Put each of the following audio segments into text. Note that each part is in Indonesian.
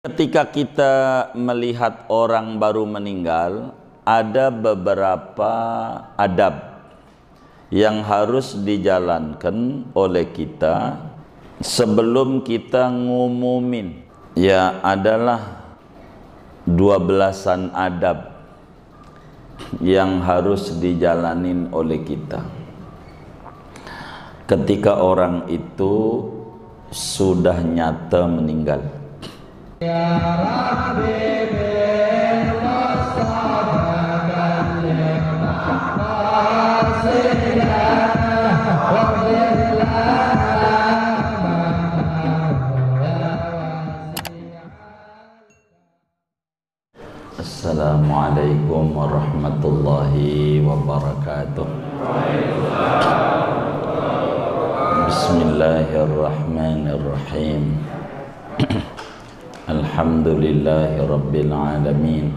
Ketika kita melihat orang baru meninggal, ada beberapa adab yang harus dijalankan oleh kita sebelum kita ngumumin. Ya, adalah 12-an adab yang harus dijalanin oleh kita ketika orang itu sudah nyata meninggal. Ya Rabbi bil Mustafa ballighna qasidana waghfir lana. Assalamualaikum warahmatullahi wabarakatuh. Bismillahirrahmanirrahim. Alhamdulillahi rabbil alamin.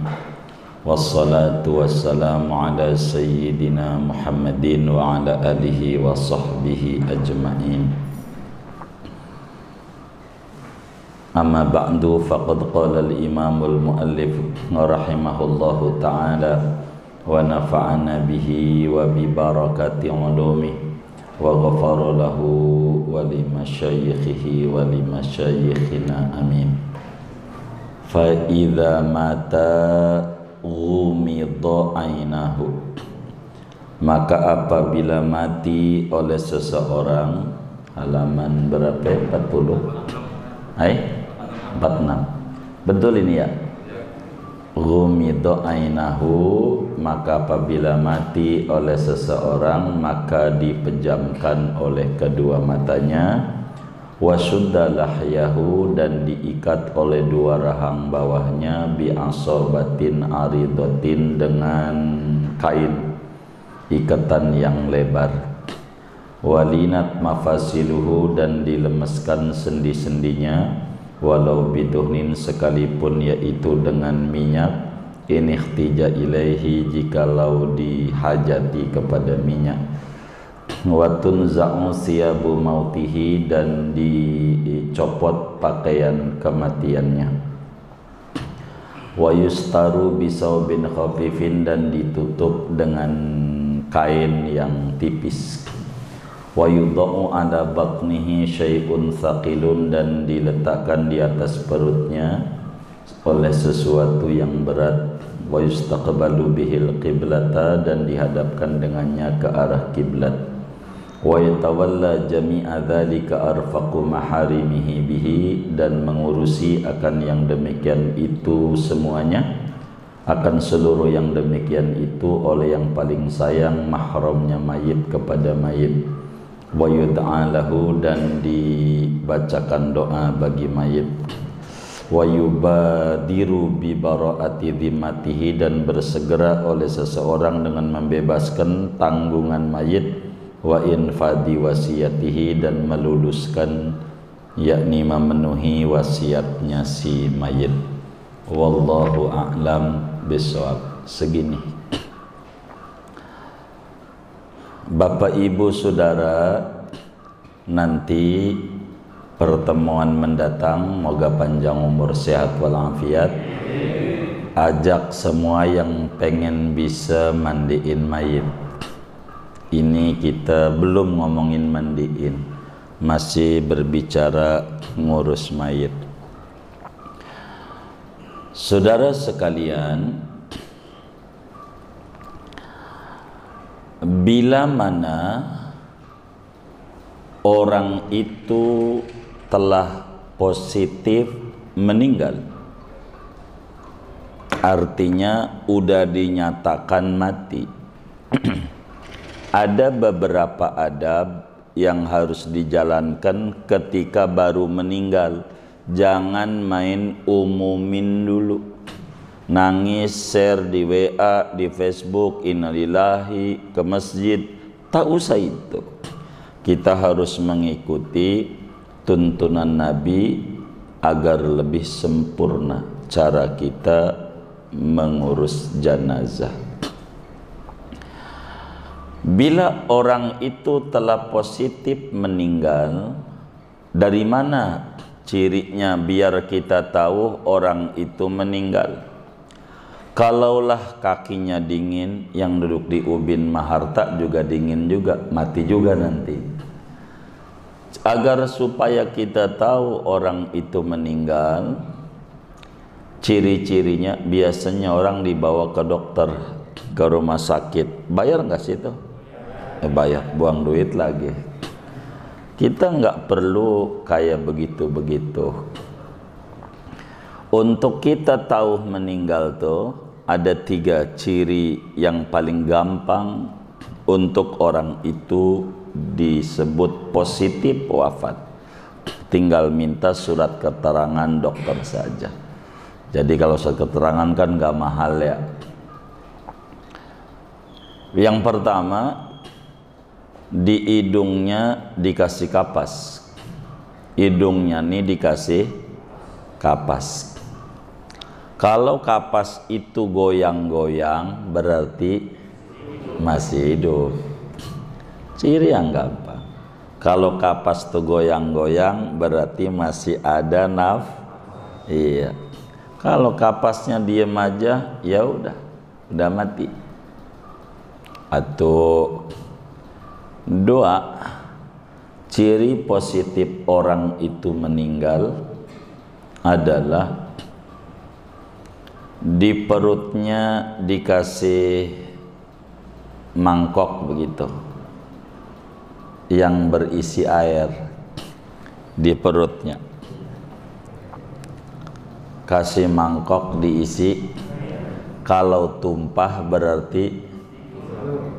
Wassalatu wassalamu ala sayyidina Muhammadin wa ala alihi wa sahbihi ajma'in. Amma ba'du, faqad qala al-imamul muallif rahimahullahu ta'ala wa nafa'ana bihi wa bi barakati ulumih wa ghafara lahu wa li masyayikhihi wa li masyayikhina amin. Fa idza mata ghumidha ainahu, maka apabila mati oleh seseorang, halaman berapa? 40 46. Betul ini ya? Ghumidha ainahu, maka apabila mati oleh seseorang maka dipejamkan oleh kedua matanya. Wasudda lahyahu, dan diikat oleh dua rahang bawahnya, bi'asobatin aridotin, dengan kain ikatan yang lebar. Walinat mafasiluhu, dan dilemeskan sendi-sendinya, walau biduhnin, sekalipun yaitu dengan minyak, inihtija ilaihi, jikalau dihajati kepada minyak. Watun za'u siyabu mautihi, dan dicopot pakaian kematiannya. Wa yustaru bisaubin khafifin, dan ditutup dengan kain yang tipis. Wa yudha'u ala batnihi syai'un thaqilun, dan diletakkan di atas perutnya oleh sesuatu yang berat. Wa yustaqbalu bihil qiblata, dan dihadapkan dengannya ke arah kiblat. Wa yatawalla jami'a dzalika arfaqu maharimihi bihi, dan mengurusi akan yang demikian itu semuanya, akan seluruh yang demikian itu oleh yang paling sayang mahramnya mayit kepada mayit. Wa yud'a lahu, dan dibacakan doa bagi mayit. Wa yubadiru bi bara'ati dhimmatihi, dan bersegera oleh seseorang dengan membebaskan tanggungan mayit. Wa infadi wasiyatihi, dan meluluskan, yakni memenuhi wasiatnya si mayit. Wallahu a'lam bishawab. Segini. Bapak Ibu Saudara, nanti pertemuan mendatang, moga panjang umur, sehat walafiat. Ajak semua yang pengen bisa mandiin mayit. Ini kita belum ngomongin mandiin, masih berbicara ngurus mayit. Saudara sekalian, bila mana orang itu telah positif meninggal, artinya udah dinyatakan mati, ada beberapa adab yang harus dijalankan ketika baru meninggal. Jangan main umumin dulu, nangis share di WA, di Facebook, innalillahi, ke masjid. Tak usah itu. Kita harus mengikuti tuntunan Nabi agar lebih sempurna cara kita mengurus jenazah. Bila orang itu telah positif meninggal, dari mana cirinya biar kita tahu orang itu meninggal. Kalaulah kakinya dingin, yang duduk di ubin maharta juga dingin juga, mati juga nanti. Agar supaya kita tahu orang itu meninggal, ciri-cirinya biasanya orang dibawa ke dokter, ke rumah sakit. Bayar nggak sih itu? Bayar, buang duit lagi. Kita nggak perlu kayak begitu-begitu. Untuk kita tahu meninggal tuh ada 3 ciri yang paling gampang untuk orang itu disebut positif wafat. Tinggal minta surat keterangan dokter saja. Jadi kalau surat keterangan kan nggak mahal ya. Yang pertama, di hidungnya dikasih kapas. Hidungnya nih dikasih kapas. Kalau kapas itu goyang-goyang berarti masih hidup. Ciri yang gampang. Kalau kapas itu goyang-goyang berarti masih ada iya. Kalau kapasnya diem aja, ya udah mati. Atau 2, ciri positif orang itu meninggal adalah di perutnya dikasih mangkok begitu yang berisi air di perutnya, kasih mangkok diisi, kalau tumpah berarti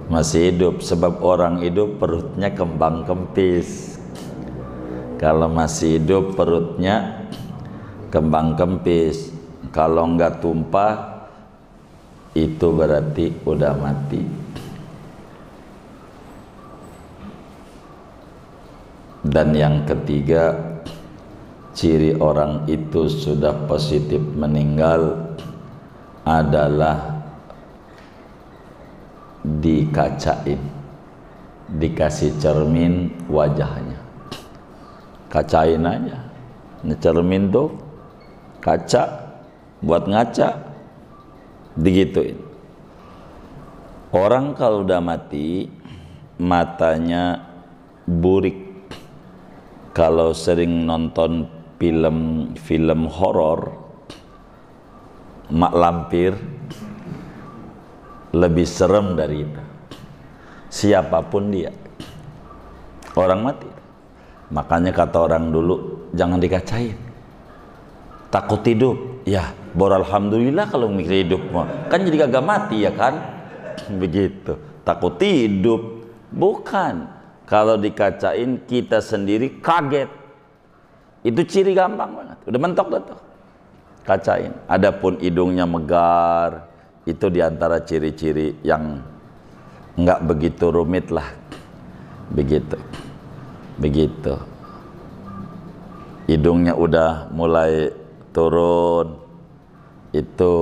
masih hidup, sebab orang hidup perutnya kembang kempis. Kalau masih hidup perutnya kembang kempis. Kalau enggak tumpah itu berarti udah mati. Dan yang ketiga, ciri orang itu sudah positif meninggal adalah dikacain, dikasih cermin wajahnya, kacain aja. Ini cermin tuh kaca buat ngaca, digituin. Orang kalau udah mati matanya burik. Kalau sering nonton film horor, mak lampir lebih serem dari itu. Siapapun dia, orang mati. Makanya kata orang dulu, jangan dikacain, takut hidup. Ya, alhamdulillah kalau mikir hidup kan jadi kagak mati ya kan. Begitu. Takut hidup bukan. Kalau dikacain kita sendiri kaget. Itu ciri gampang banget. Udah mentok dah tuh. Kacain. Adapun hidungnya megar, itu diantara ciri-ciri yang nggak begitu rumit lah. Begitu. Hidungnya udah mulai turun, itu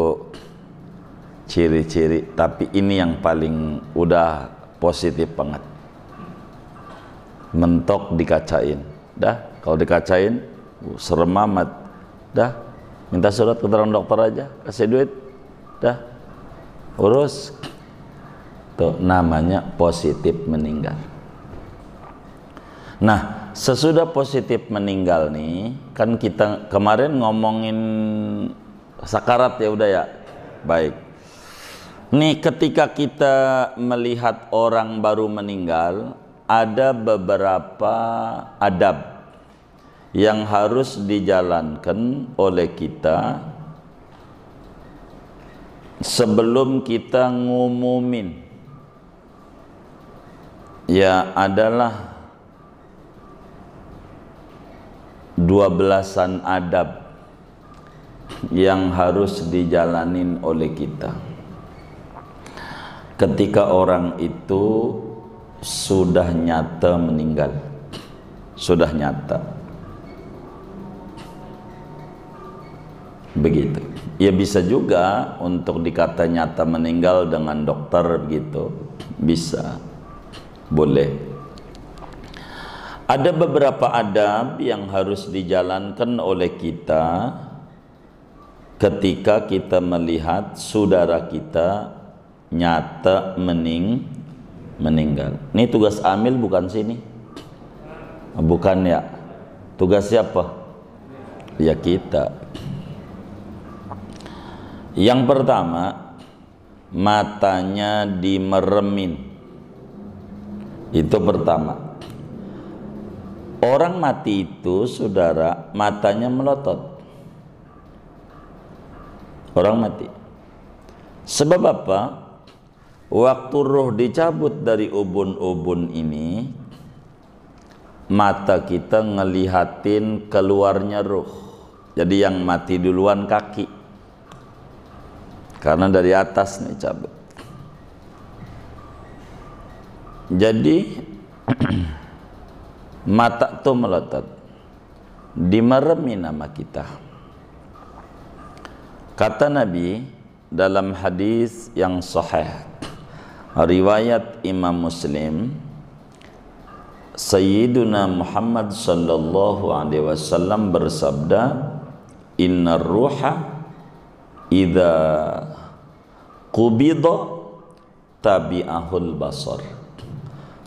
ciri-ciri. Tapi ini yang paling udah positif banget. Mentok dikacain, dah. Kalau dikacain serem amat, dah. Minta surat keterangan dokter aja, kasih duit, dah. Urus. Tuh namanya positif meninggal. Nah, sesudah positif meninggal nih, kan kita kemarin ngomongin sakarat ya udah ya. Baik. Nih ketika kita melihat orang baru meninggal, ada beberapa adab yang harus dijalankan oleh kita sebelum kita ngumumin. Ya adalah 12-an adab yang harus dijalanin oleh kita ketika orang itu sudah nyata meninggal, sudah nyata. Begitu. Ya bisa juga untuk dikata nyata meninggal dengan dokter begitu, bisa, boleh. Ada beberapa adab yang harus dijalankan oleh kita ketika kita melihat saudara kita nyata meninggal. Ini tugas amil bukan sini? Bukan ya? Tugas siapa? Ya kita. Yang pertama, matanya dimeremin. Itu pertama. Orang mati itu, saudara, matanya melotot. Orang mati. Sebab apa? Waktu roh dicabut dari ubun-ubun ini, mata kita ngelihatin keluarnya roh. Jadi yang mati duluan kaki, karena dari atas nih cabut. Jadi mata tuh melotot, dimeremi nama kita. Kata Nabi dalam hadis yang sahih riwayat Imam Muslim, Sayyiduna Muhammad sallallahu alaihi wasallam bersabda, innar ruha idza qubida tabi'ahul basar.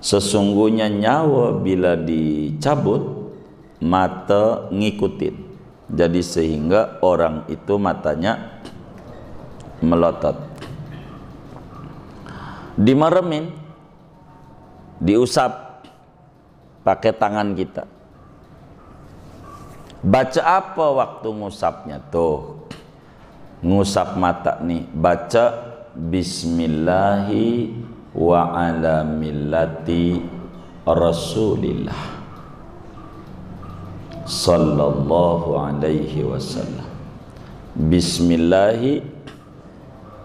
Sesungguhnya nyawa bila dicabut, mata ngikutin. Jadi sehingga orang itu matanya melotot. Dimeremin, diusap pakai tangan kita. Baca apa waktu ngusapnya? Tuh, ngusap mata nih, baca bismillahi wa ala millati Rasulillah sallallahu alaihi wasallam. Bismillahi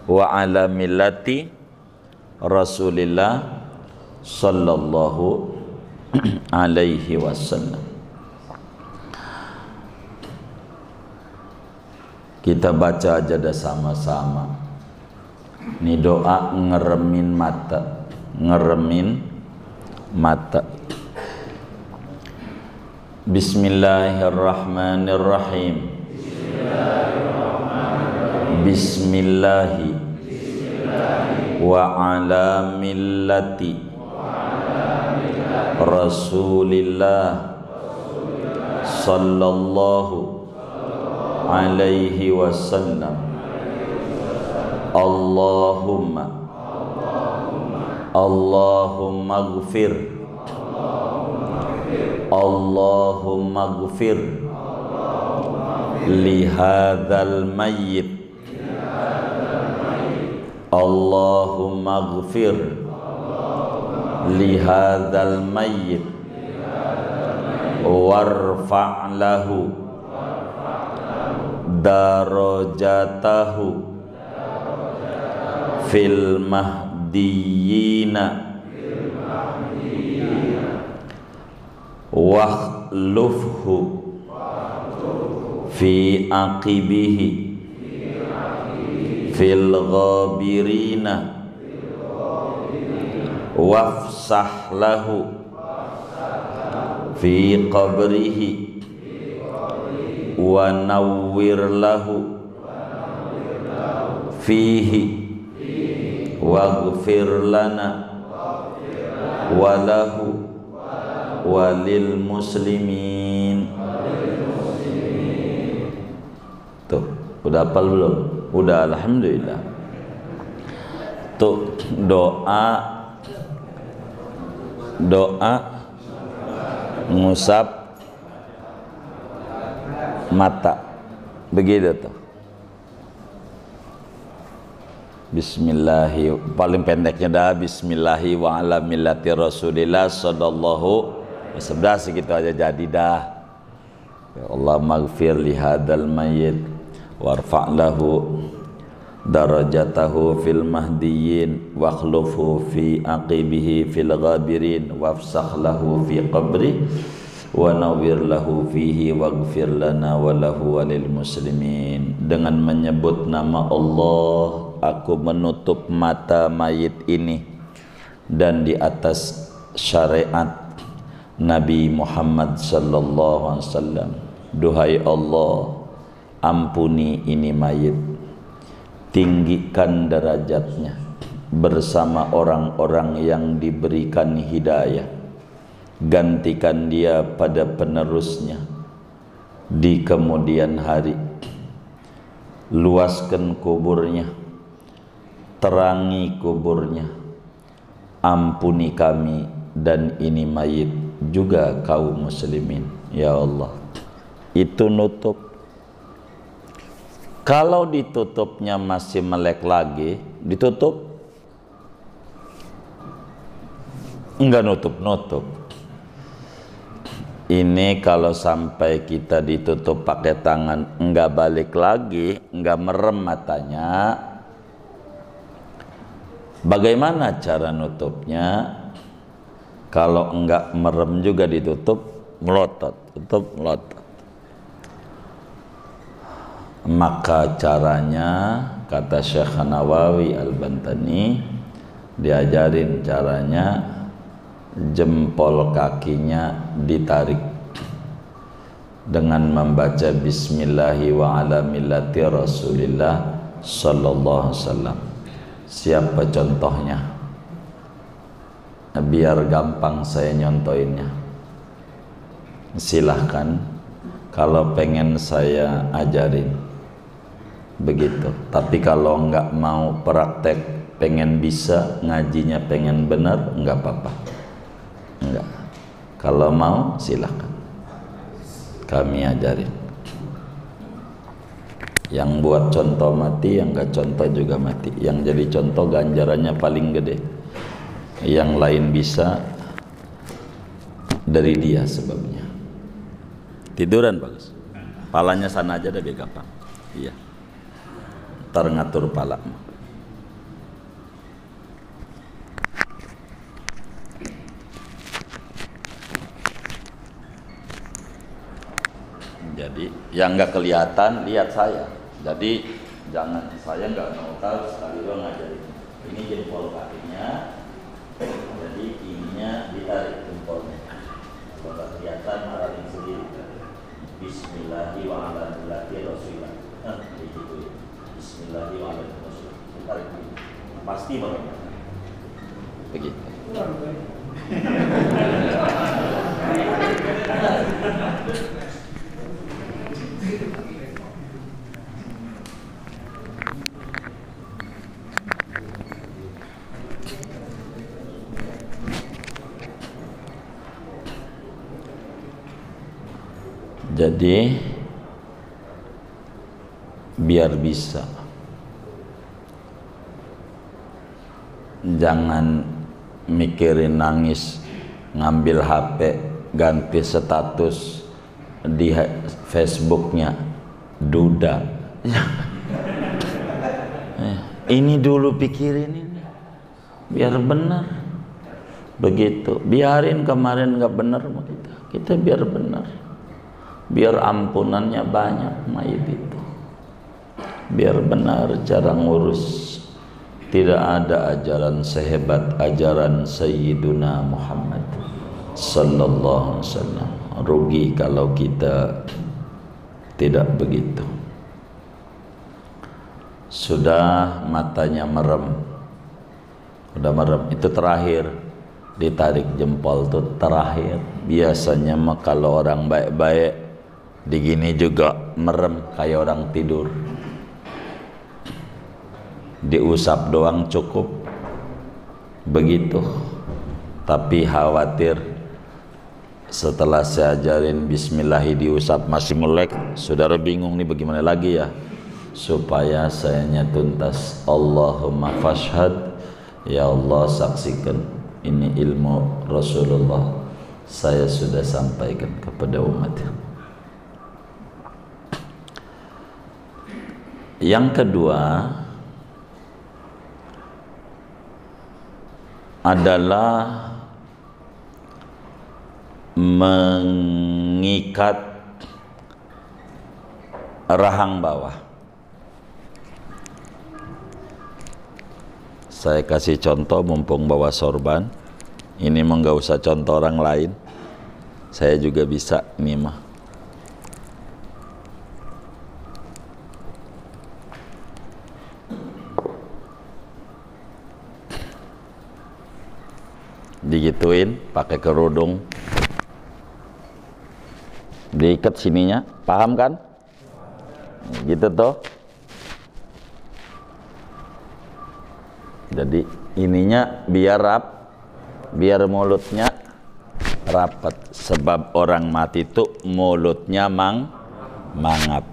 wa ala millati Rasulillah sallallahu alaihi wasallam. Kita baca aja dah sama-sama. Ini doa ngeremin mata, ngeremin mata. Bismillahirrahmanirrahim. Bismillahi wa ala millati Rasulillah sallallahu alaihi wasallam. Allahumma gfir li hadzal mayyit. Allahumma gfir li hadzal mayyit warfa' lahu darajatahu fil mahdiyina wakhlufhu fi aqibihi fil ghabirina wafsah lahu fi qabrihi wa nawwir lahu fihi waghfir lana walahu walil muslimin. Tuh, udah hafal belum? Udah, alhamdulillah. Tuh, doa ngusap mata. Begitu tuh. Bismillahi, paling pendeknya dah bismillahi wa ala millati Rasulillah sallallahu wasallam. Segitu aja jadi dah. Ya Allah, maghfir li hadzal mayyit warfa' lahu darajatahu fil mahdiyyin wakhlufhu fi aqibihi fil ghabirin wafsah lahu fi qabri wa nawwir lahu fihi waghfir lana wa lahu walil muslimin. Dengan menyebut nama Allah aku menutup mata mayit ini, dan di atas syariat Nabi Muhammad sallallahu alaihi wasallam, duhai Allah, ampuni ini mayit, tinggikan derajatnya bersama orang-orang yang diberikan hidayah, gantikan dia pada penerusnya di kemudian hari, luaskan kuburnya, terangi kuburnya, ampuni kami dan ini mayit juga kaum muslimin ya Allah. Itu nutup. Kalau ditutupnya masih melek lagi, ditutup? Enggak nutup-nutup. Ini kalau sampai kita ditutup pakai tangan, enggak balik lagi, enggak merem matanya, bagaimana cara nutupnya? Kalau enggak merem juga ditutup, melotot, tutup melotot. Maka caranya, kata Syekh Nawawi Al-Bantani, diajarin caranya, jempol kakinya ditarik dengan membaca bismillahi wa ala millati rasulillah sallallahu alaihi wasallam. Siapa contohnya? Biar gampang saya nyontoinnya. Silahkan kalau pengen saya ajarin begitu. Tapi kalau enggak mau praktek, pengen bisa ngajinya, pengen benar, enggak apa-apa. Enggak. Kalau mau silahkan kami ajarin. Yang buat contoh mati, yang enggak contoh juga mati. Yang jadi contoh ganjarannya paling gede. Yang lain bisa dari dia sebabnya. Tiduran bagus. Palanya sana aja deh biar gampang. Iya. Ntar ngatur pala. Jadi yang nggak kelihatan lihat saya. Jadi jangan saya nggak mau tahu sekali lo ngajarin. Ini jempol kakinya. Jadi ininya ditarik jempolnya. Kalau nggak kelihatan aralin sendiri. Bismillahirrahmanirrahim wa ala millati rasulillah. Begitu. Bismillahirrahmanirrahim. Ditarik dulu. Pasti banget. Begitu. Jadi biar bisa, jangan mikirin nangis, ngambil HP, ganti status di Facebooknya duda. Ini dulu pikirin ini, biar benar. Begitu, biarin kemarin nggak benar sama kita biar benar. Biar ampunannya banyak mayit itu. Biar benar cara ngurus. Tidak ada ajaran sehebat ajaran Sayyiduna Muhammad sallallahu alaihi wasallam. Rugi kalau kita tidak begitu. Sudah matanya merem. Udah merem, itu terakhir. Ditarik jempol itu terakhir. Biasanya mah kalau orang baik-baik digini juga merem kayak orang tidur. Diusap doang cukup. Begitu. Tapi khawatir setelah saya ajarin bismillahi diusap masih melek, saudara bingung nih bagaimana lagi ya. Supaya sayanya tuntas. Allahumma fashhad, ya Allah saksikan ini ilmu Rasulullah saya sudah sampaikan kepada umat. Yang kedua adalah mengikat rahang bawah. Saya kasih contoh mumpung bawa sorban. Ini mah nggak usah contoh orang lain. Saya juga bisa ini mah. Digituin pakai kerudung, diikat sininya, paham kan? Gitu tuh. Jadi ininya biar biar mulutnya rapat, sebab orang mati itu mulutnya mangap.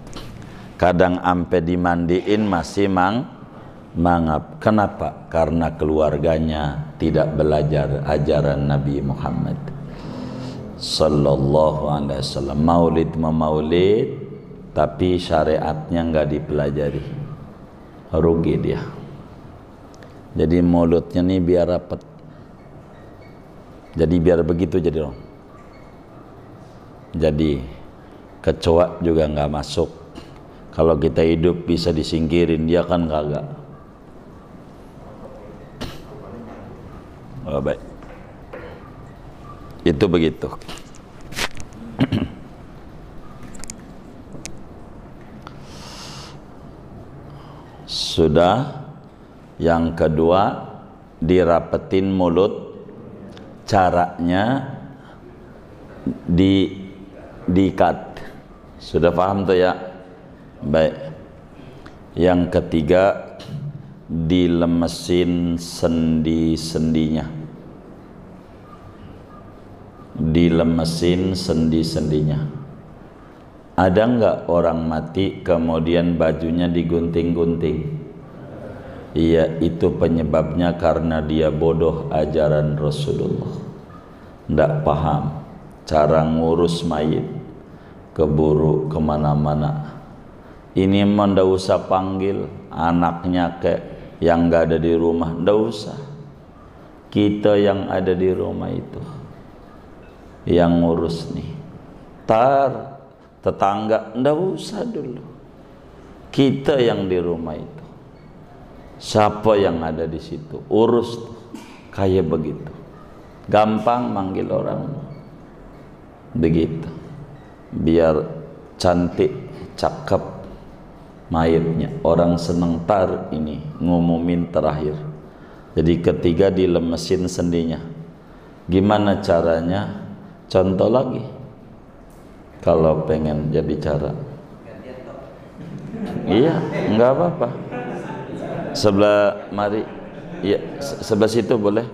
Kadang ampe dimandiin masih mangap. Kenapa? Karena keluarganya tidak belajar ajaran Nabi Muhammad sallallahu alaihi wasallam. Maulid tapi syariatnya nggak dipelajari, rugi dia. Jadi mulutnya nih biar rapat. Jadi biar begitu jadi dong. Jadi kecoa juga nggak masuk. Kalau kita hidup bisa disingkirin, dia kan kagak. Oh, baik. Itu begitu. Sudah. Yang kedua, dirapetin mulut. Caranya diikat. Sudah paham tuh ya? Baik. Yang ketiga, dilemesin sendi-sendinya. Dilemesin sendi-sendinya. Ada nggak orang mati kemudian bajunya digunting-gunting? Iya, itu penyebabnya karena dia bodoh ajaran Rasulullah. Nggak paham cara ngurus mayit, keburu kemana-mana. Ini mah ndak usah panggil anaknya yang nggak ada di rumah, ndak usah. Kita yang ada di rumah itu yang ngurus nih. Tetangga ndak usah dulu. Kita yang di rumah itu. Siapa yang ada di situ, urus tuh. Kayak begitu. Gampang manggil orang. Begitu. Biar cantik, cakep mayitnya. Orang seneng ini ngumumin terakhir. Jadi ketiga dilemesin sendinya. Gimana caranya? Contoh lagi. Kalau pengen jadi cara. Iya, enggak apa-apa. Sebelah mari, ya sebelah situ boleh.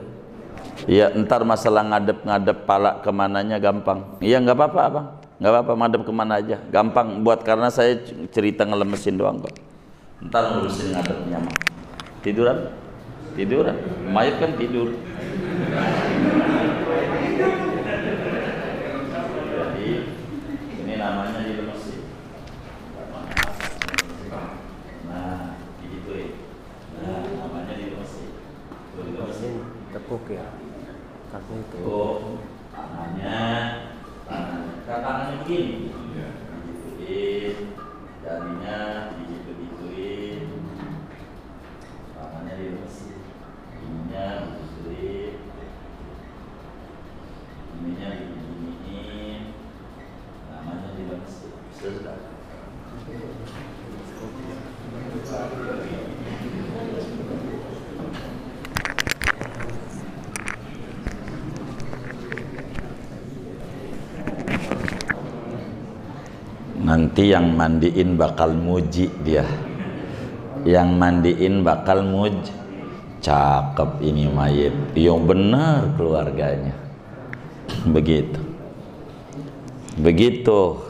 Ya ntar masalah ngadep pala kemananya gampang. Iya nggak apa-apa abang, nggak apa-apa madep kemana aja, gampang buat karena saya cerita ngelemesin doang kok. Ntar ngurusin ngadepnya mah. Tiduran, mayat kan tidur. Jadi ini namanya dilemesin. Tepuk ya, kaki itu. Oh, tangannya begini, digituin, jarinya digituin, tangannya dilemesin, ininya digituin, ininya diginiin, namanya dilemesin. Sudah. Nanti yang mandiin bakal muji dia. Yang mandiin bakal muji. Cakep ini mayit. Yang benar keluarganya. Begitu. Begitu.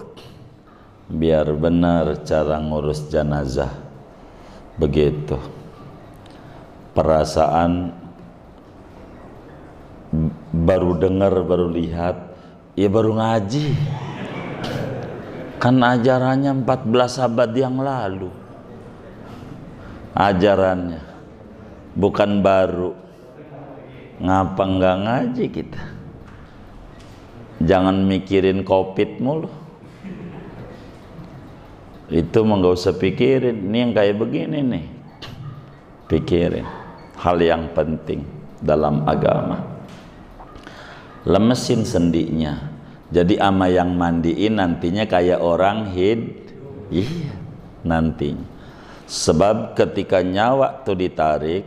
Biar benar cara ngurus jenazah. Begitu. Perasaan baru dengar, baru lihat, ya baru ngaji. Kan ajarannya 14 abad yang lalu. Ajarannya bukan baru. Ngapa nggak ngaji kita? Jangan mikirin COVID mulu. Itu mah nggak usah pikirin. Ini yang kayak begini nih. Pikirin hal yang penting dalam agama. Lemesin sendinya. Jadi ama yang mandiin nantinya kayak orang iya nantinya. Sebab ketika nyawa tuh ditarik,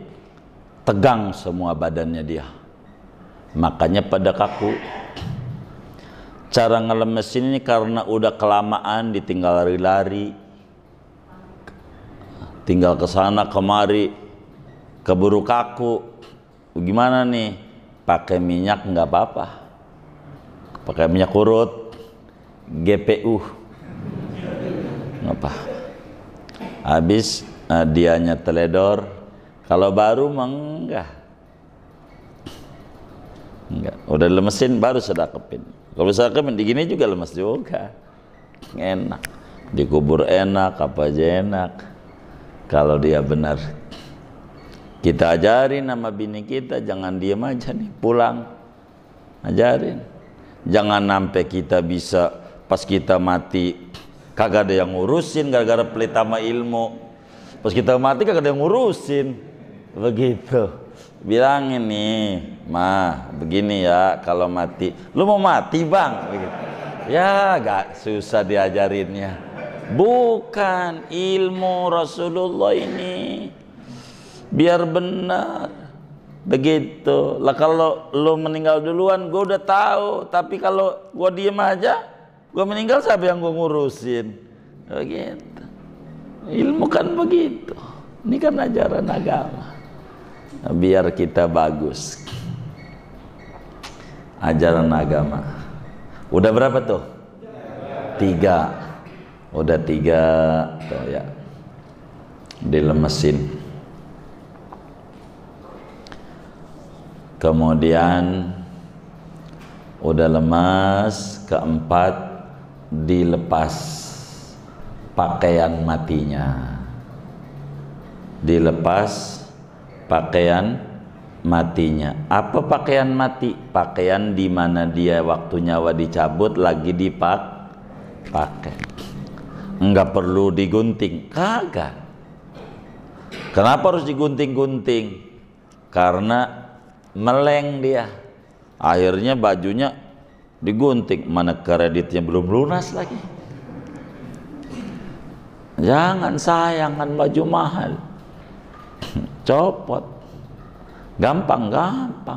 tegang semua badannya dia, makanya pada kaku. Cara ngelemesin ini karena udah kelamaan ditinggal lari-lari, tinggal kesana kemari, keburu kaku. Gimana nih? Pakai minyak nggak apa-apa, pakai minyak urut, GPU nggak apa. Habis dianya teledor. Kalau baru mah enggak, udah lemesin baru sedekapin. Kalau sedekapin digini juga lemes juga, enak, dikubur enak, apa aja enak. Kalau dia benar, kita ajarin sama bini kita, jangan diem aja nih, pulang ajarin. Jangan sampai kita bisa pas kita mati kagak ada yang ngurusin gara-gara pelit sama ilmu. Pas kita mati kagak ada yang ngurusin. Begitu. Bilangin nih, "Ma, begini ya kalau mati." "Lu mau mati, Bang?" Begitu. Ya, gak susah diajarinnya. Bukan ilmu Rasulullah ini. Biar benar. Begitu. Lah kalau lu meninggal duluan, gua udah tahu. Tapi kalau gua diem aja, gua meninggal siapa yang gua ngurusin? Begitu. Ilmu kan begitu. Ini kan ajaran agama. Biar kita bagus. Ajaran agama. Udah berapa tuh? 3. Udah 3 tuh ya. Dilemesin. Kemudian udah lemas, keempat dilepas pakaian matinya. Dilepas pakaian matinya. Apa pakaian mati? Pakaian di mana dia waktu nyawa dicabut lagi dipakai. Enggak perlu digunting, kagak. Kenapa harus digunting-gunting? Karena meleng dia. Akhirnya bajunya digunting, mana kreditnya belum lunas lagi. Jangan sayangkan baju mahal. Copot. Gampang,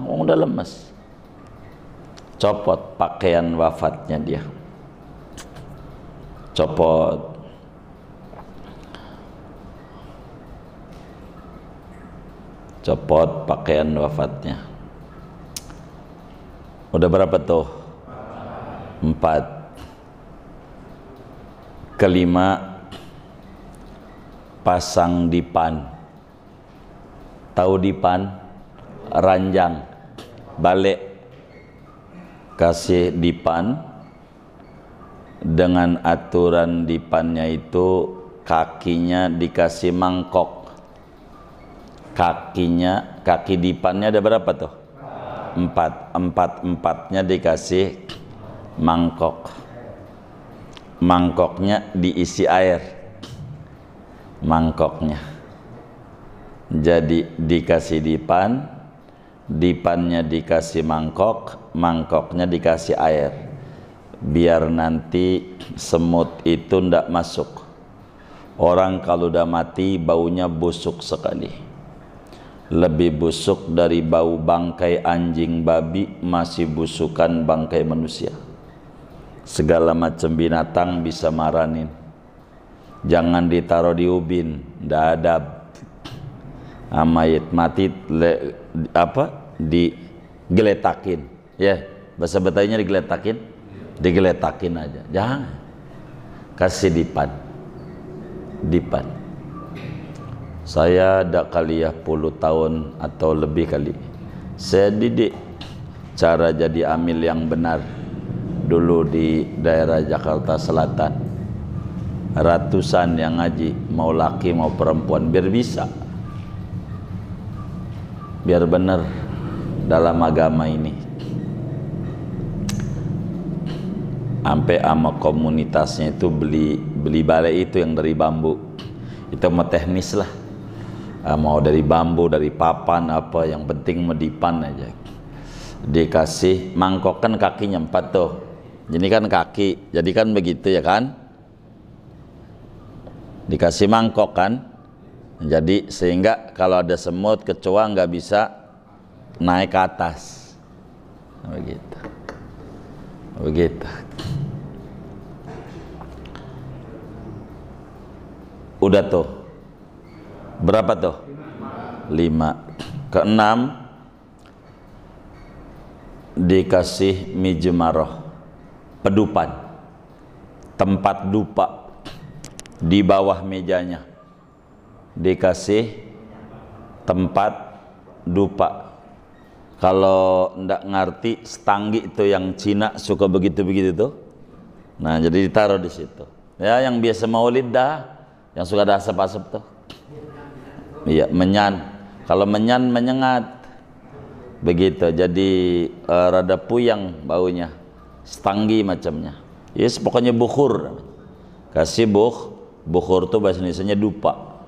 udah lemes. Copot pakaian wafatnya dia. Copot. Copot pakaian wafatnya. Udah berapa tuh? 4. Kelima, pasang dipan. Tahu dipan? Ranjang, balik. Kasih dipan. Dengan aturan dipannya itu kakinya dikasih mangkok. Kaki dipannya ada berapa tuh? 4. Empatnya dikasih mangkok. Mangkoknya diisi air. Mangkoknya. Jadi dikasih dipan, dipannya dikasih mangkok, mangkoknya dikasih air. Biar nanti semut itu ndak masuk. Orang kalau udah mati baunya busuk sekali. Lebih busuk dari bau bangkai anjing babi, masih busukan bangkai manusia. Segala macam binatang bisa maranin. Jangan ditaruh di ubin, ndak adab. Mayit mati digeletakin, ya, bahasa Betaynya digeletakin aja. Jangan. Kasih dipan. Saya dak kali ya 10 tahun atau lebih kali saya didik cara jadi amil yang benar dulu di daerah Jakarta Selatan. Ratusan yang ngaji, mau laki mau perempuan, biar bisa, biar benar dalam agama ini. Sampai ama komunitasnya itu beli balai itu yang dari bambu. Itu mah teknis lah. Mau dari bambu, dari papan, apa yang penting medipan aja. Dikasih mangkok, kan kakinya 4 tuh. Ini kan kaki, jadi kan begitu ya kan? Dikasih mangkok kan? Jadi sehingga kalau ada semut, kecoa nggak bisa naik ke atas. Begitu. Begitu. Udah tuh. Berapa tuh? 5. Keenam, dikasih mijmaroh, pedupan, tempat dupa di bawah mejanya, dikasih tempat dupa. Kalau ndak ngerti, stanggi itu yang Cina suka begitu-begitu tuh. Nah, jadi ditaruh di situ. Ya, yang biasa maulid dah, yang suka ada asap-asap tuh. Iya, menyan. Kalau menyan menyengat. Begitu, jadi rada puyang baunya, stanggi macamnya. Yes, pokoknya bukhur. Kasih bukhur tuh bahasa Indonesianya dupa.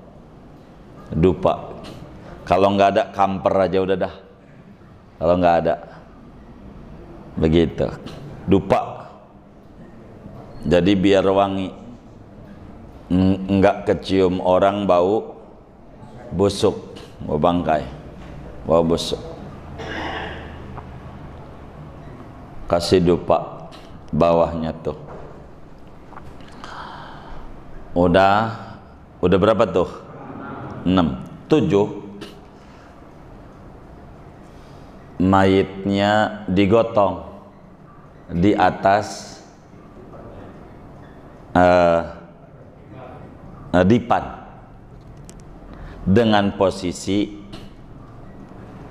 Dupa. Kalau nggak ada kamper aja udah dah. Kalau nggak ada, begitu. Dupa. Jadi biar wangi, nggak kecium orang bau busuk, bau bangkai, bau busuk. Kasih dupa bawahnya tuh. Udah berapa tuh? 6. 7, mayitnya digotong di atas dipan dengan posisi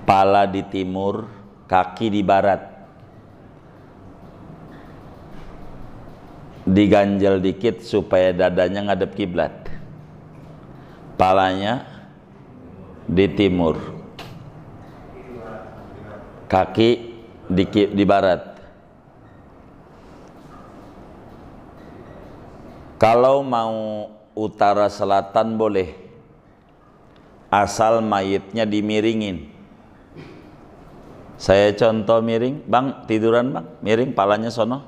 pala di timur, kaki di barat, diganjel dikit supaya dadanya ngadep kiblat, palanya di timur, kaki di barat. Kalau mau utara selatan boleh, asal mayitnya dimiringin. Saya contoh miring, bang, tiduran bang, miring, palanya sono.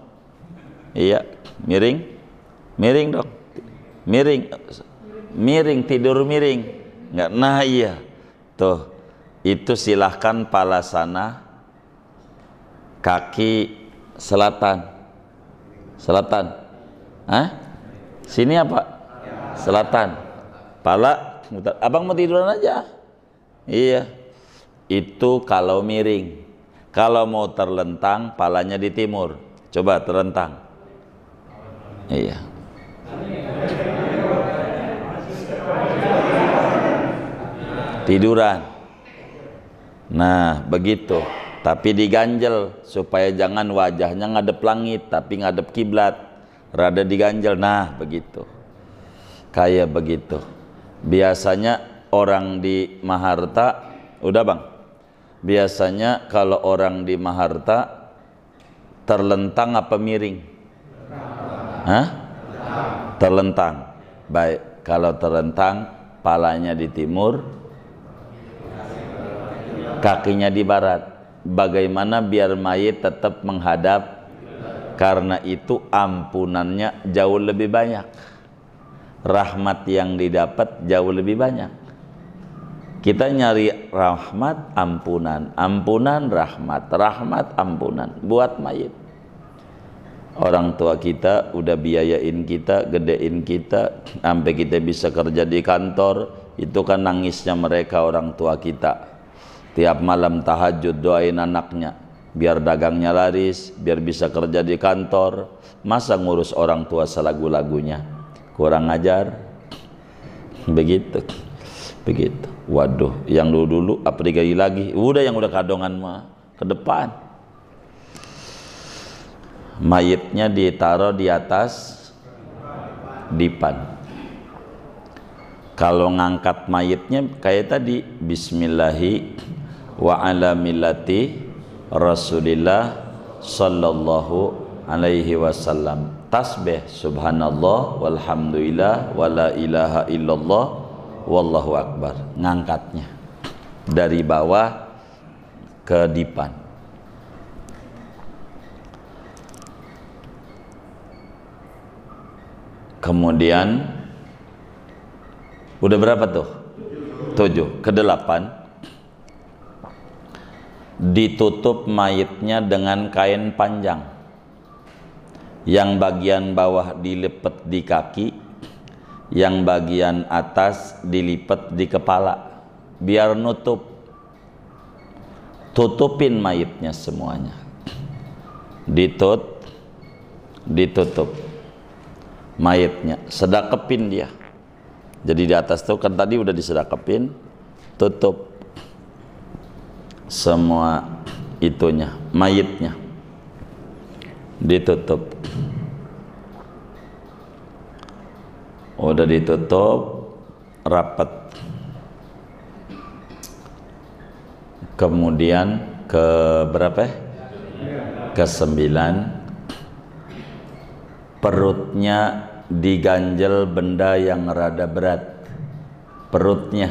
Iya, miring dong, miring, tidur miring, nggak? Nah iya, tuh, itu silahkan pala sana, kaki selatan, Hah? Sini apa? Selatan. Pala, abang mau tiduran aja. Iya. Itu kalau miring. Kalau mau terlentang, palanya di timur. Coba terlentang. Iya. Tiduran. Nah, begitu. Tapi diganjel supaya jangan wajahnya ngadep langit, tapi ngadep kiblat. Rada diganjel. Nah, begitu. Kayak begitu. Biasanya orang di Maharta, udah bang, biasanya kalau orang di Maharta terlentang apa miring? Hah? Terlentang. Baik, kalau terlentang, palanya di timur, kakinya di barat. Bagaimana biar mayit tetap menghadap? Karena itu ampunannya jauh lebih banyak, rahmat yang didapat jauh lebih banyak. Kita nyari rahmat, ampunan, ampunan, rahmat, rahmat, ampunan buat mayit. Orang tua kita udah biayain kita, gedein kita, sampai kita bisa kerja di kantor. Itu kan nangisnya mereka, orang tua kita. Tiap malam tahajud doain anaknya biar dagangnya laris, biar bisa kerja di kantor. Masa ngurus orang tua selagu-lagunya? Kurang ajar. Begitu. Waduh, yang dulu apa digali lagi? Udah, yang udah kadongan mah ke depan. Mayitnya ditaruh di atas dipan. Kalau ngangkat mayitnya kayak tadi, bismillahi wa ala millati Rasulillah sallallahu alaihi wasallam. Tasbih subhanallah walhamdulillah wala ilaha illallah wallahu akbar. Ngangkatnya dari bawah ke dipan. Kemudian udah berapa tuh? 7. Kedelapan, ditutup mayitnya dengan kain panjang yang bagian bawah dilipat di kaki, yang bagian atas dilipat di kepala, biar tutupin mayitnya semuanya, ditutup mayitnya, sedekepin dia. Jadi di atas tuh kan tadi udah disedekepin, tutup semua itunya, mayitnya ditutup. Udah ditutup rapat. Kemudian ke berapa? Ke-9, perutnya diganjel benda yang rada berat. Perutnya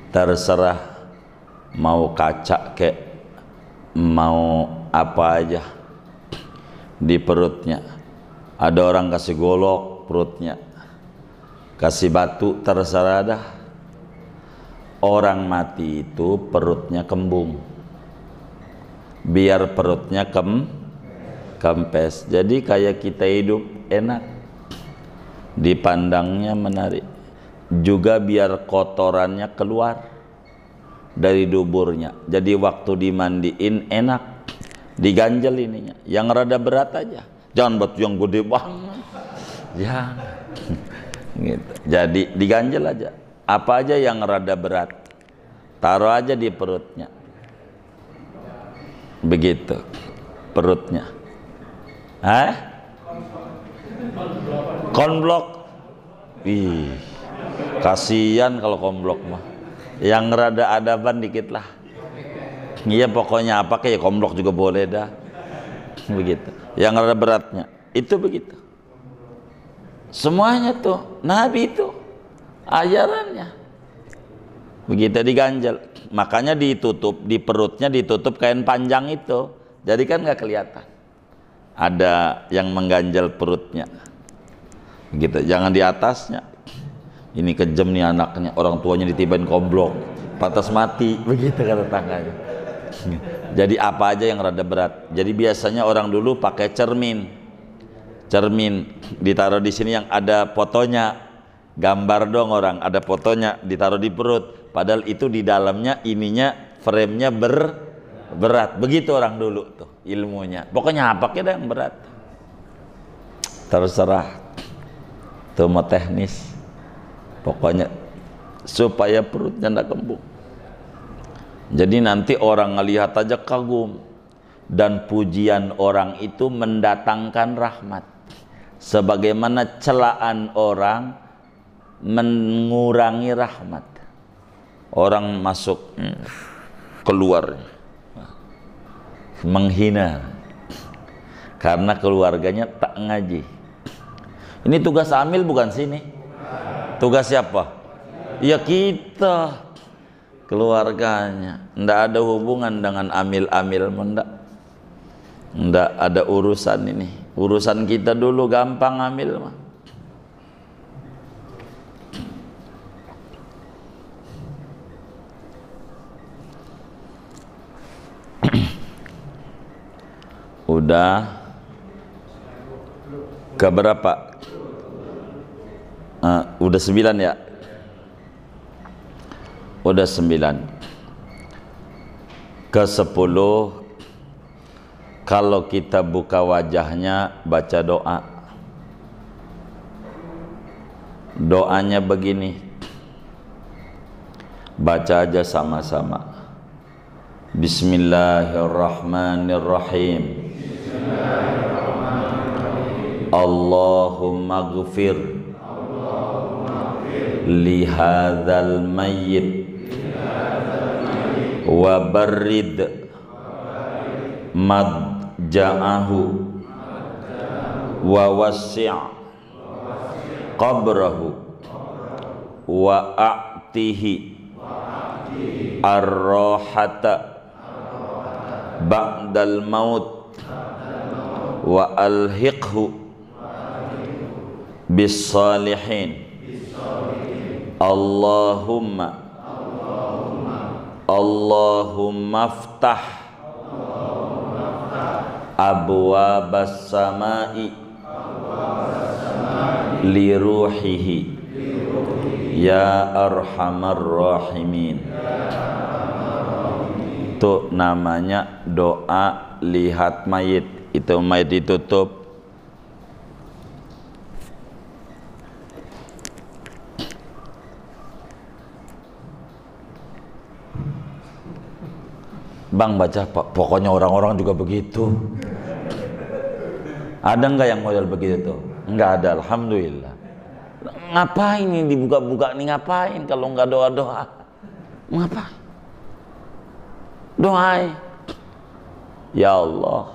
terserah mau kaca kek, mau apa aja di perutnya. Ada orang kasih golok perutnya, kasih batu, terserah dah. Orang mati itu perutnya kembung, biar perutnya kempes. Jadi kayak kita hidup enak, dipandangnya menarik. Juga biar kotorannya keluar dari duburnya. Jadi waktu dimandiin enak, diganjel ininya. Yang rada berat aja, jangan batu yang gede banget, jangan. Gitu. Jadi diganjel aja. Apa aja yang rada berat, taruh aja di perutnya. Begitu perutnya. Konblok. Ih, kasihan kalau konblok mah. Yang rada adaban dikit lah. Iya, pokoknya apa kayak konblok juga boleh dah. Begitu. Yang rada beratnya itu begitu. Semuanya tuh Nabi itu ajarannya begitu, diganjel. Makanya ditutup, di perutnya ditutup kain panjang itu, jadi kan nggak kelihatan ada yang mengganjal perutnya gitu. Jangan di atasnya. Ini kejam nih anaknya, orang tuanya ditibain komblok, pantas mati, begitu kata tangganya. Jadi apa aja yang rada berat. Jadi biasanya orang dulu pakai cermin ditaruh di sini yang ada fotonya, gambar dong orang, ada fotonya, ditaruh di perut. Padahal itu di dalamnya ininya frame-nya berat. Begitu orang dulu tuh ilmunya. Pokoknya apa kita yang berat, terserah tuh mau teknis. Pokoknya supaya perutnya tidak kembung. Jadi nanti orang ngelihat aja kagum. Dan pujian orang itu mendatangkan rahmat. Sebagaimana celaan orang mengurangi rahmat. Orang masuk keluar menghina karena keluarganya tak ngaji. Ini tugas amil bukan sini. Tugas siapa? Ya kita, keluarganya. Ndak ada hubungan dengan amil-amil, ndak ada urusan ini. Urusan kita dulu gampang amil mah. Udah ke berapa? Udah 9 ya? Udah 9. Ke 10, kalau kita buka wajahnya baca doa. Doanya begini, baca aja sama-sama. Bismillahirrahmanirrahim. Allahumma ghfir li hadzal mayyit wa barrid madja'ahu wa wasi' qabrahu wa a'tihi ar-rahata ba'dal maut wa alhiqhu bis-salihin. Allahumma aftah abwabas samai li ruhihi ya arhamar rahimin. Itu namanya doa lihat mayit. Itu mayit ditutup, Bang baca, pokoknya orang-orang juga begitu. Ada nggak yang model begitu tuh? Nggak ada, alhamdulillah. Ngapain ini dibuka-buka nih, ngapain kalau nggak doa-doa? Ngapain? Doa. Ya Allah,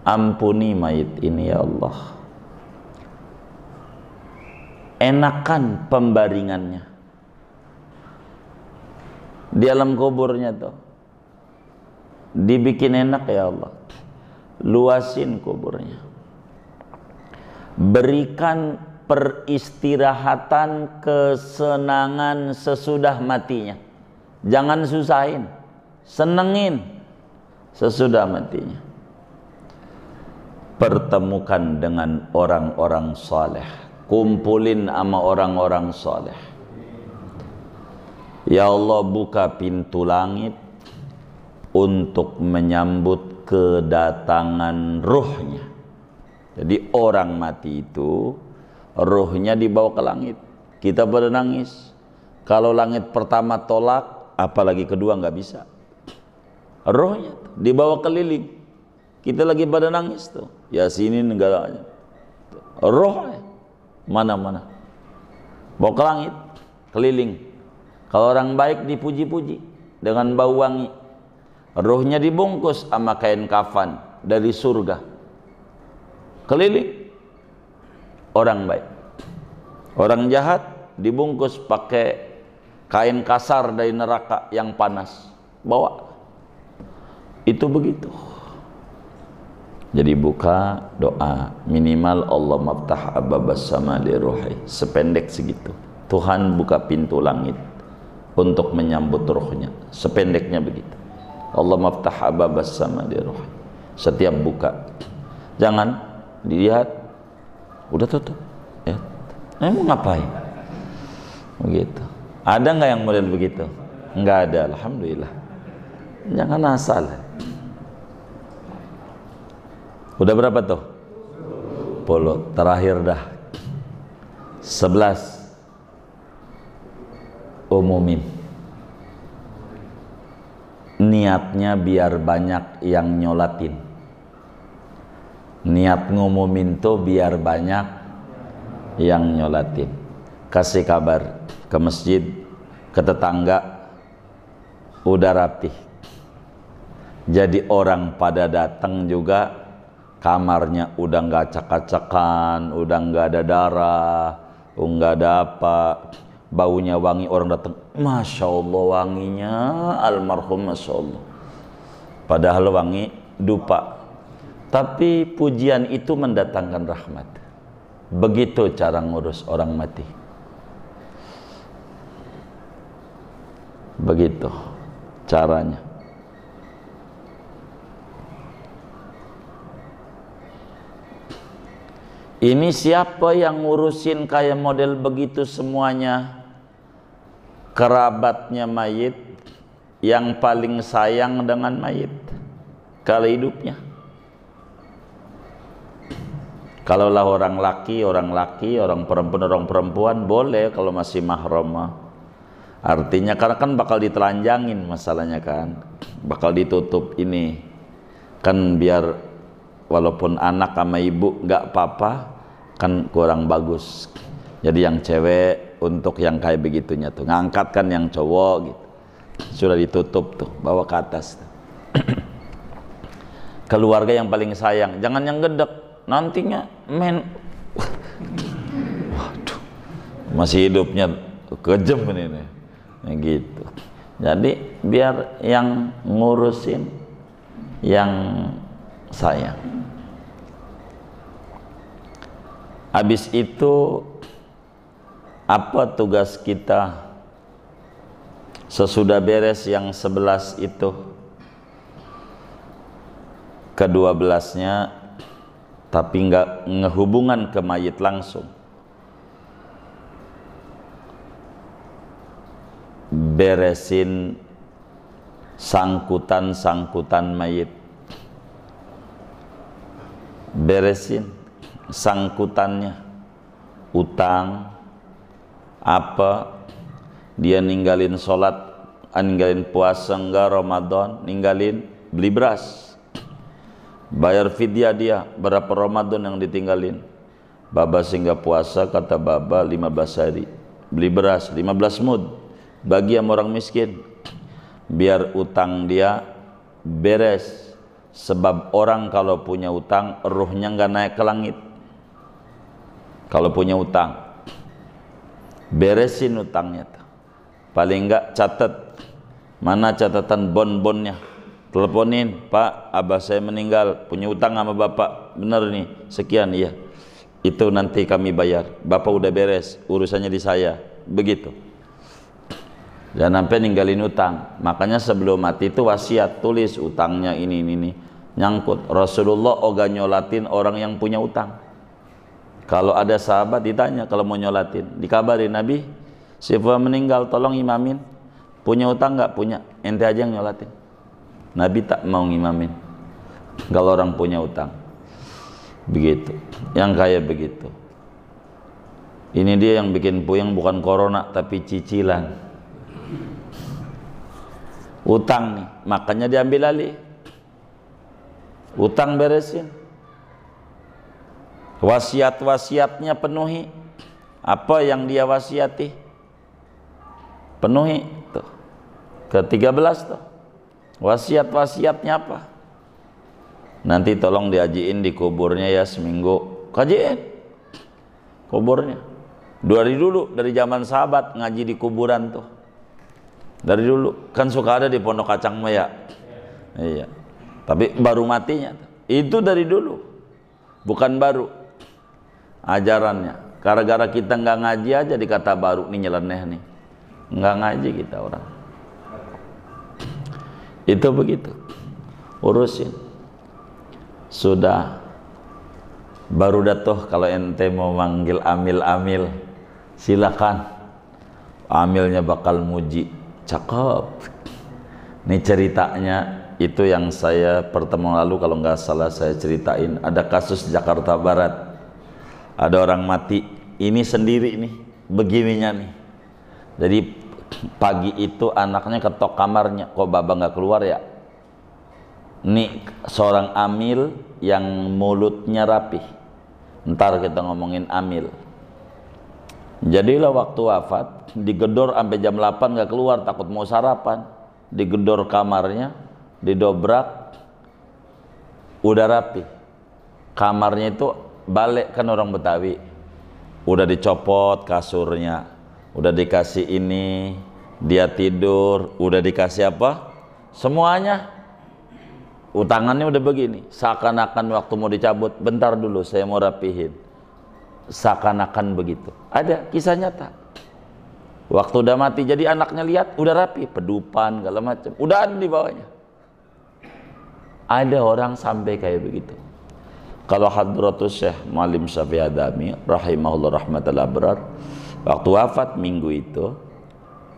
ampuni mayit ini ya Allah. Enakan pembaringannya di alam kuburnya tuh. Dibikin enak ya Allah. Luasin kuburnya. Berikan peristirahatan, kesenangan sesudah matinya. Jangan susahin, senengin sesudah matinya. Pertemukan dengan orang-orang saleh. Kumpulin sama orang-orang saleh. Ya Allah, buka pintu langit untuk menyambut kedatangan ruhnya. Jadi orang mati itu ruhnya dibawa ke langit. Kita pada nangis. Kalau langit pertama tolak, apalagi kedua nggak bisa. Ruhnya dibawa keliling. Kita lagi pada nangis tuh. Yasinin negaranya. Ruhnya mana-mana. Bawa ke langit, keliling. Kalau orang baik dipuji-puji dengan bau wangi. Ruhnya dibungkus sama kain kafan dari surga. Keliling orang baik. Orang jahat dibungkus pakai kain kasar dari neraka yang panas. Bawa. Itu begitu. Jadi buka doa minimal Allah maftah ababas sama li ruhi. Sependek segitu. Tuhan buka pintu langit untuk menyambut ruhnya. Sependeknya begitu. Allah maftah ababas sama di ruh. Setiap buka, jangan dilihat, udah tutup. Ya, mau ngapain? Begitu. Ada nggak yang model begitu? Nggak ada, alhamdulillah. Jangan asal. Udah berapa tuh? 10. Terakhir dah. 11. Umumin. Niatnya biar banyak yang nyolatin. Niat ngumumin tuh biar banyak yang nyolatin. Kasih kabar ke masjid, ke tetangga, udah rapih. Jadi orang pada datang juga, kamarnya udah nggak acak-acakan, udah nggak ada darah, nggak ada apa. Baunya wangi, orang datang, Masya Allah wanginya almarhum, Masya Allah. Padahal wangi dupa. Tapi pujian itu mendatangkan rahmat. Begitu cara ngurus orang mati. Begitu caranya. Ini siapa yang ngurusin kayak model begitu semuanya? Kerabatnya mayit yang paling sayang dengan mayit kalau hidupnya. Kalaulah orang laki, orang perempuan boleh kalau masih mahram. Artinya karena kan bakal ditelanjangin masalahnya kan. Bakal ditutup ini. Kan biar walaupun anak sama ibu nggak apa-apa, kan kurang bagus. Jadi yang cewek untuk yang kayak begitunya tuh ngangkat kan yang cowok gitu. Sudah ditutup tuh, bawa ke atas. Keluarga yang paling sayang, jangan yang gedek. Nantinya waduh, masih hidupnya kejem ini. Nah, gitu. Jadi biar yang ngurusin yang sayang. Habis itu apa tugas kita sesudah beres yang 11 itu? Ke-12-nya tapi nggak ngehubungan ke mayit langsung, beresin sangkutan mayit, beresin sangkutannya, utang apa, dia ninggalin sholat, ninggalin puasa enggak Ramadan, ninggalin beli beras, bayar fidyah dia berapa Ramadan yang ditinggalin. Baba sehingga puasa, kata baba 15 hari, beli beras 15 mud bagi yang orang miskin, biar utang dia beres. Sebab orang kalau punya utang ruhnya nggak naik ke langit. Kalau punya utang, beresin utangnya tuh. Paling enggak catat, mana catatan bon-bonnya, teleponin, Pak, abah saya meninggal, punya utang sama bapak, bener nih sekian, iya, itu nanti kami bayar, bapak udah beres, urusannya di saya, begitu. Jangan sampai ninggalin utang. Makanya sebelum mati itu wasiat, tulis utangnya ini nyangkut. Rasulullah oga nyolatin orang yang punya utang. Kalau ada sahabat ditanya, kalau mau nyolatin, dikabarin Nabi, siapa meninggal tolong imamin, punya utang nggak? Punya, ente aja yang nyolatin. Nabi tak mau ngimamin kalau orang punya utang. Begitu, yang kayak begitu. Ini dia yang bikin puyeng, bukan corona tapi cicilan. Utang nih, makanya diambil alih. Utang beresin, wasiat-wasiatnya penuhi. Apa yang dia wasiati penuhi tuh. Ke-13 tuh wasiat-wasiatnya apa, nanti tolong diajiin di kuburnya ya, seminggu kajiin kuburnya. Dari dulu, dari zaman sahabat ngaji di kuburan tuh, dari dulu kan suka ada di Pondok Kacang Maya. Iya, tapi baru matinya itu dari dulu, bukan baru ajarannya. Gara-gara kita nggak ngaji aja dikata baru nih, nyeleneh nih, nggak ngaji kita orang. Itu begitu, urusin. Sudah, baru datuh kalau ente mau manggil amil-amil, silakan. Amilnya bakal muji, cakep. Ini ceritanya itu yang saya pertemuan lalu kalau nggak salah saya ceritain. Ada kasus Jakarta Barat, ada orang mati, ini sendiri nih, begininya nih. Jadi pagi itu anaknya ketok kamarnya, kok baba nggak keluar ya? Nih seorang amil yang mulutnya rapih. Ntar kita ngomongin amil. Jadilah waktu wafat digedor sampai jam 8 nggak keluar, takut mau sarapan. Digedor kamarnya, didobrak, udah rapi. Kamarnya itu balik, kan orang Betawi, udah dicopot kasurnya, udah dikasih ini, dia tidur, udah dikasih apa, semuanya. Utangannya udah begini, seakan-akan waktu mau dicabut, bentar dulu saya mau rapihin, seakan-akan begitu. Ada kisah nyata. Waktu udah mati, jadi anaknya lihat udah rapi, pedupan segala macam, udah ada di bawahnya. Ada orang sampai kayak begitu. Kalau Hadratus Syekh Muallim Syafi'i Adami rahimahullah rahmatal abrar, waktu wafat minggu itu,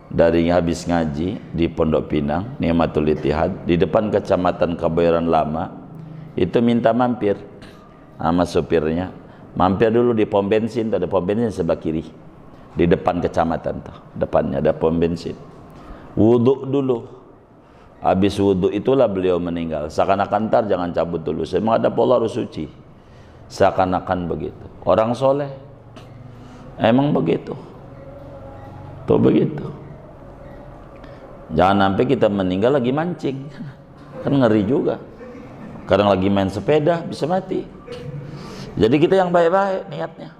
dari habis ngaji di Pondok Pinang Ni'matul Ittihad di depan Kecamatan Kebayoran Lama, itu minta mampir sama supirnya, mampir dulu di pom bensin. Ada pom bensin sebelah kiri di depan kecamatan tuh, depannya ada pom bensin. Wudhu dulu, habis wudhu itulah beliau meninggal. Seakan-akan ntar jangan cabut dulu, saya menghadap Allah harus suci, seakan-akan begitu. Orang soleh emang begitu tuh, begitu. Jangan sampai kita meninggal lagi mancing, kan ngeri juga. Kadang lagi main sepeda bisa mati. Jadi kita yang baik-baik niatnya,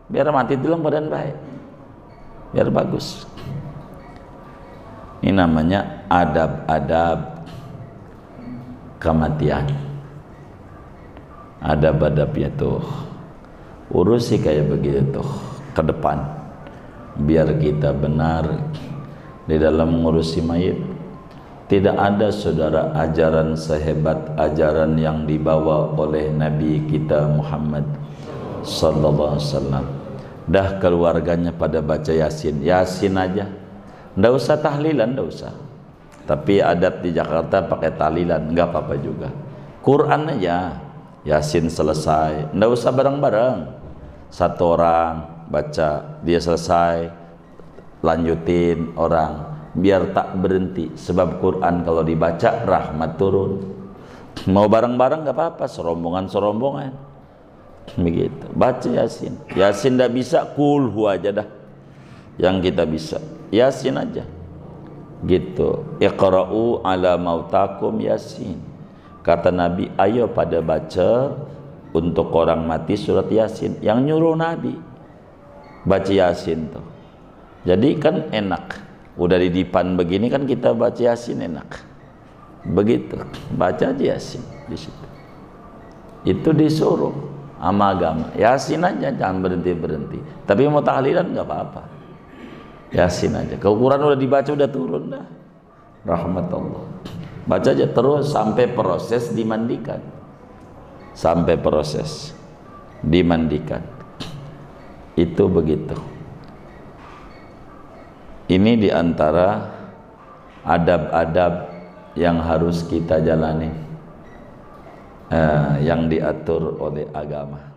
biar mati dalam badan baik, biar bagus. Ini namanya adab-adab kematian. Adab-adabnya tuh Urusi kayak begitu ke depan, biar kita benar di dalam mengurusi mayit. Tidak ada saudara ajaran sehebat ajaran yang dibawa oleh Nabi kita Muhammad sallallahu alaihi wasallam. Dah keluarganya pada baca Yasin, Yasin aja. Nggak usah tahlilan, nggak usah. Tapi adat di Jakarta pakai tahlilan, nggak apa-apa juga. Quran aja, Yasin selesai, nggak usah bareng-bareng. Satu orang baca, dia selesai, lanjutin orang, biar tak berhenti. Sebab Quran kalau dibaca rahmat turun. Mau bareng-bareng nggak apa-apa, serombongan-serombongan. Begitu. Baca Yasin. Yasin nggak bisa, kulhu aja dah. Yang kita bisa, Yasin aja. Gitu. Iqra'u ala mautakum Yasin. Kata Nabi, ayo pada baca untuk orang mati surat Yasin. Yang nyuruh Nabi baca Yasin tuh. Jadi kan enak. Udah di depan begini kan kita baca Yasin enak. Begitu. Baca aja Yasin di situ. Itu disuruh sama agama. Yasin aja, jangan berhenti-berhenti. Tapi mau tahlilan nggak apa-apa. Yasin aja. Kalau Quran udah dibaca udah turun dah. Rahmat Allah. Baca aja terus sampai proses dimandikan. Sampai proses dimandikan. Itu begitu. Ini diantara adab-adab yang harus kita jalani, yang diatur oleh agama.